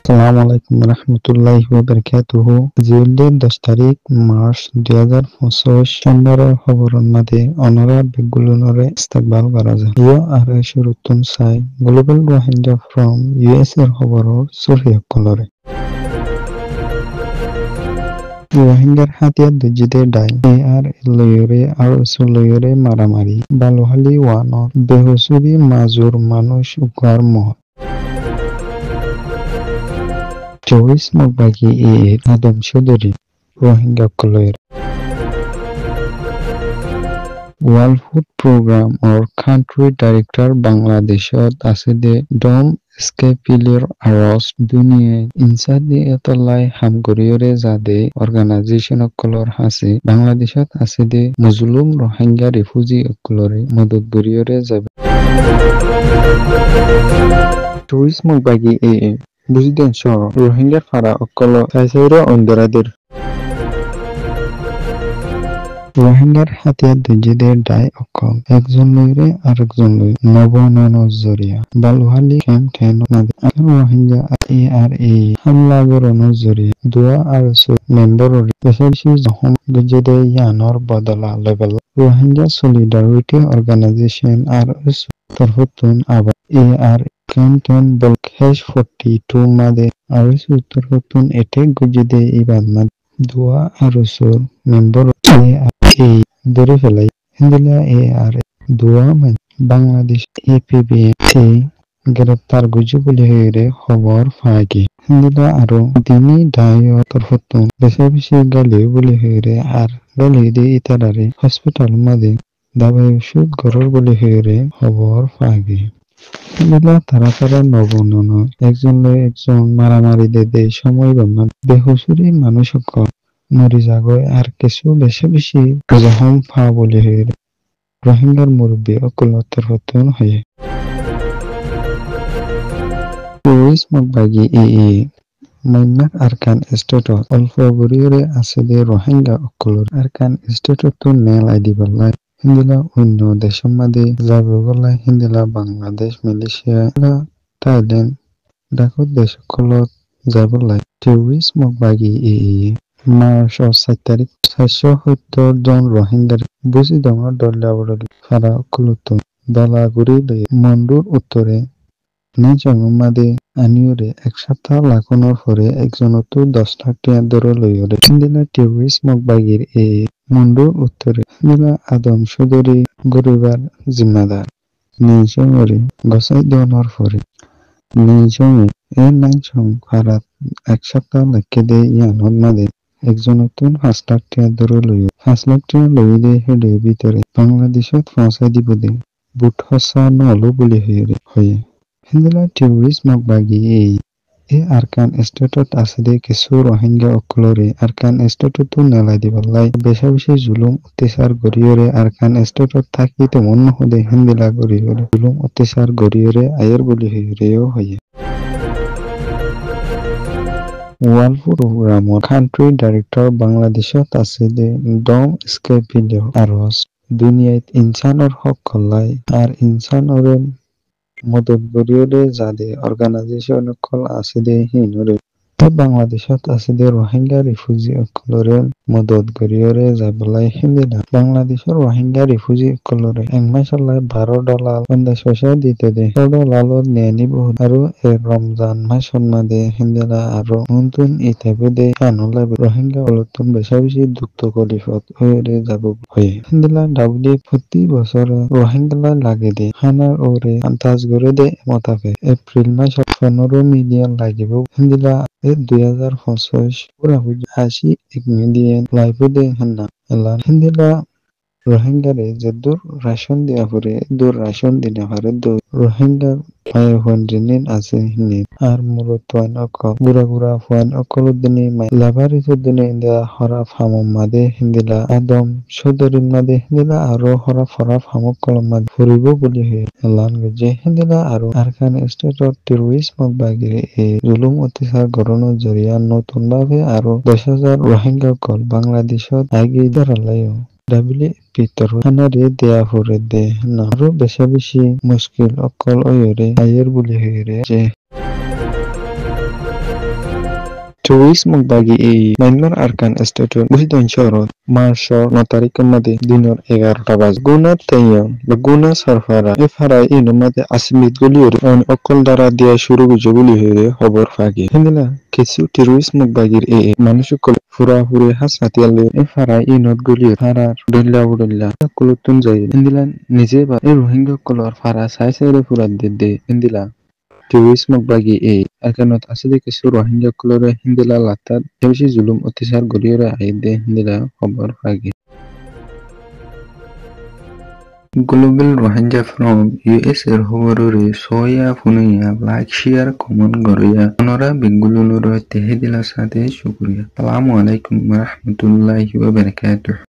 আসসালামু আলাইকুম রহমতুল্লাহি ওয়া বারাকাতুহু। জিউল্লে 10 তারিখ মার্চ 2025 সোমবারের খবরের মাঝে অনরা বেগুলুনরে ইস্তেকবাল করা যায়। ইয় আর শুরুতুন সাই গ্লোবাল রোহিঙ্গা ফ্রম ইউএস এর খবরর সুরহিয় কলরে। রোহিঙ্গার হাতিয়ার দুজিদে ডাই আর লয়রে আর সুলয়রে মারামারি বালুহালি ওয়ানর বেহসুরি মাজুর মানুষ উগার মহৎ terrorism bagi Adam Chaudhary Rohingya Koloir World Food Program or Country Director Bangladeshot aside Dom Scapilir Aros Dunia Insadi Etalai Hamgoriore Zade Organization Kolor Hase Bangladeshot aside Muslim Rohingya Refugee Kolore Modod Goriore Zabe Tourism bagi বুঝিদেন সহ রোহিঙ্গার ফারা অকল সাইসাইরা অন্দরাদের রোহিঙ্গার হাতিয়ার দুজিদের die অকল একজন লইরে আরেকজন লই নবনন জরিয়া বালুহালি camp 10 নাদে Rohingya ARA হামলাগর নজরিয়া দোয়া আর member পেশাশি যখন দুজিদে ইয়ানর বদলা লেভেল রোহিঙ্গা সলিডারিটি অর্গানাইজেশন আর তরফতুন আবার ARA Canton Balkhesh 42 made arus uttor hotun etek gujide ibad mad dua arusur member ARA dore felai hindila ARA dua man Bangladesh APBA গ্রেপ্তার গুজি বলি হইরে খবর ফাঁকি হিন্দিলা আরো দিনী ডায় তরফতুন বেশি বেশি গালি বলি হইরে আর গালি দিয়ে ইতারারে হসপিটাল মাদে দাবাই ওষুধ গরর বলি হইরে খবর ফাঁকি হিন্দিলা তারা নবনন একজন একজন মারামারি দে সময় বান্না বেহুসুরি মানুষ মরি যাগয় আর কিছু বেশি বেশি জহম ফা বলি হইরে রোহিঙ্গার মুরব্বী অকুলতর হতুন হয়ে Tourism bagi Myanmar Arkan State অল্প গরিয়রে আসলে রোহিঙ্গা অকলর আরকান স্টেট তো নেল আইডি বলাই হিন্দিলা অন্য দেশের মাঝে যাবে বলাই হিন্দিলা বাংলাদেশ মালয়েশিয়া থাইল্যান্ড ডাকত দেশ অকলত যাবলাই টেররিজম বাগি মার্চ 7 তারিখ 770 জন রোহিঙ্গার বুঝি ডঙর দল্লাবড় ফারা অকলত বেলাগুড়ি লই মন্ডুর উত্তরে নিজমাদে আনিয়রে এক সপ্তাহ লাখনের পরে একজনতো 10 লাখ টাকা দরে লইরে হিন্দিলা টেররিজম বাগির মন্ডুর উত্তরে হিন্দিলা আদম চৌধুরী গরিবার জিম্মাদার নিজমরে গসাই দনের পরে নিজমে নাইছং ভারত এক সপ্তাহ লাখে দে ইয়ানোর মাদে একজনতো 5 লাখ টাকা দরে লইয় 5 লাখ টাকা লই দে হেডে ভিতরে বাংলাদেশত পৌঁছাই দিব দে বুট হসা নলো বলি হয়ে হিন্দিলা টেররিজম বাগি আরকান স্টেটত আসলে কিছু রোহিঙ্গা অকলরে আরকান স্টেটতো নেলাই দিবলাই বেশা বেশি জুলুম অত্যাচার গরিয়রে আরকান স্টেটত থাকি তেমন নহদে হিন্দিলা গরিয়রে জুলুম অত্যাচার গরিয়রে আয়ের বলি হইরেও হয়ে ওয়ার্ল্ড প্রোগ্রামর কান্ট্রি ডাইরেক্টর বাংলাদেশত আসলে ডম স্কেপিলিও আরস দুনিয়াত ইনসানর হক কল্লাই আর ইনসানরে মদত গরিয়রে যাদে অর্গানাইজেশন কল আসিদে হিনরে বাংলাদেশত আসিদে রোহিঙ্গা রিফিউজি অকলরে মদত গরিয়রে যাবলাই হিন্দিলা বাংলাদেশের রোহিঙ্গা রিফিউজি অকলরে একমাসাল্লাহ $12 পয়সা দিতে দে $12 নেনি বহুত আৰু রমজান মাসন মাদে হিন্দিলা আৰু নতুন ইতাবে দে আনলাই রোহিঙ্গা অলতুন বেশা বেশি দুঃখ কলিফত হয়ে যাব হয়ে হিন্দিলা ডাবলি প্রতি বছর রোহিঙ্গা লাগে দে হানার ওরে আন্তাজ করে দে মতাফে এপ্রিল মাসত 15 মিলিয়ন লাগিব হিন্দিলা 2025 পুরা 81 মিলিয়ন লাইফে দে হান্না এলা হিন্দিলা রোহিঙ্গারে যে দূর রাশন দেয়া পরে দূর রাশন দিনে পারে দূর রোহিঙ্গা মায়ের ফন্ডিনিন আছে হিনে আর মূলত গুড়া ফান অকল দিনে লাভারিসের দিনে ইন্দা হরা ফামম মাদে হিন্দিলা আদম চৌধুরীর মাদে হিন্দিলা আরো হরা ফামক কলম মাদে ফুরিব বলি হয়ে এলান গজে হিন্দিলা আরো আরকান স্টেটর টেররিজম বাগিরে জুলুম অত্যাচার গড়নের জরিয়া নতুন ভাবে আরো 10,000 রোহিঙ্গা কল বাংলাদেশত আগে দাঁড়ালাইও WFP হানারে দেয়া হরে দে না আরো বেশা বেশি মুশকিল অকল ওয়রে আয়ের বলি হইরে যে Tourism bagi Myanmar Arkan Statue Busidon Chorot Marso Notari Kamade Dinor 11টা বাজে গুনা তাইয়ম গুনা সরফারা এফারা ইনমাদে আসমিত গুলিয়র অন অকল দ্বারা দিয়া শুরু গুজগুলি হয়ে খবর ফাগে হিন্দলা কিছু টেরোরিস্ট বাগির মানুষকল ফুরা ফুরে হাসাতিয়ালে এফারা ইনত গুলিয়র ফারার দল্লা উদল্লা কুলুতুন যায় হিন্দলা নিজে বা রোহিঙ্গা কলর ফারা সাই সাইরে ফুরা দে হিন্দলা Tourism bagi akanot asli কিছু রোহিঙ্গা কুলরে হিন্দিলা লাতার হেলসি জুলুম অত্যাচার গরিয়রে আইদে হিন্দিলা খবর ফাগে Global Rohingya from US এর খবররে সয়া ফুনিয়া লাইক শেয়ার কমেন্ট গরিয়া অনরা বেঙ্গুলুনুর তেহেদিলা সাথে শুকরিয়া আসসালামু আলাইকুম ওয়া রাহমাতুল্লাহি ওয়া বারাকাতুহু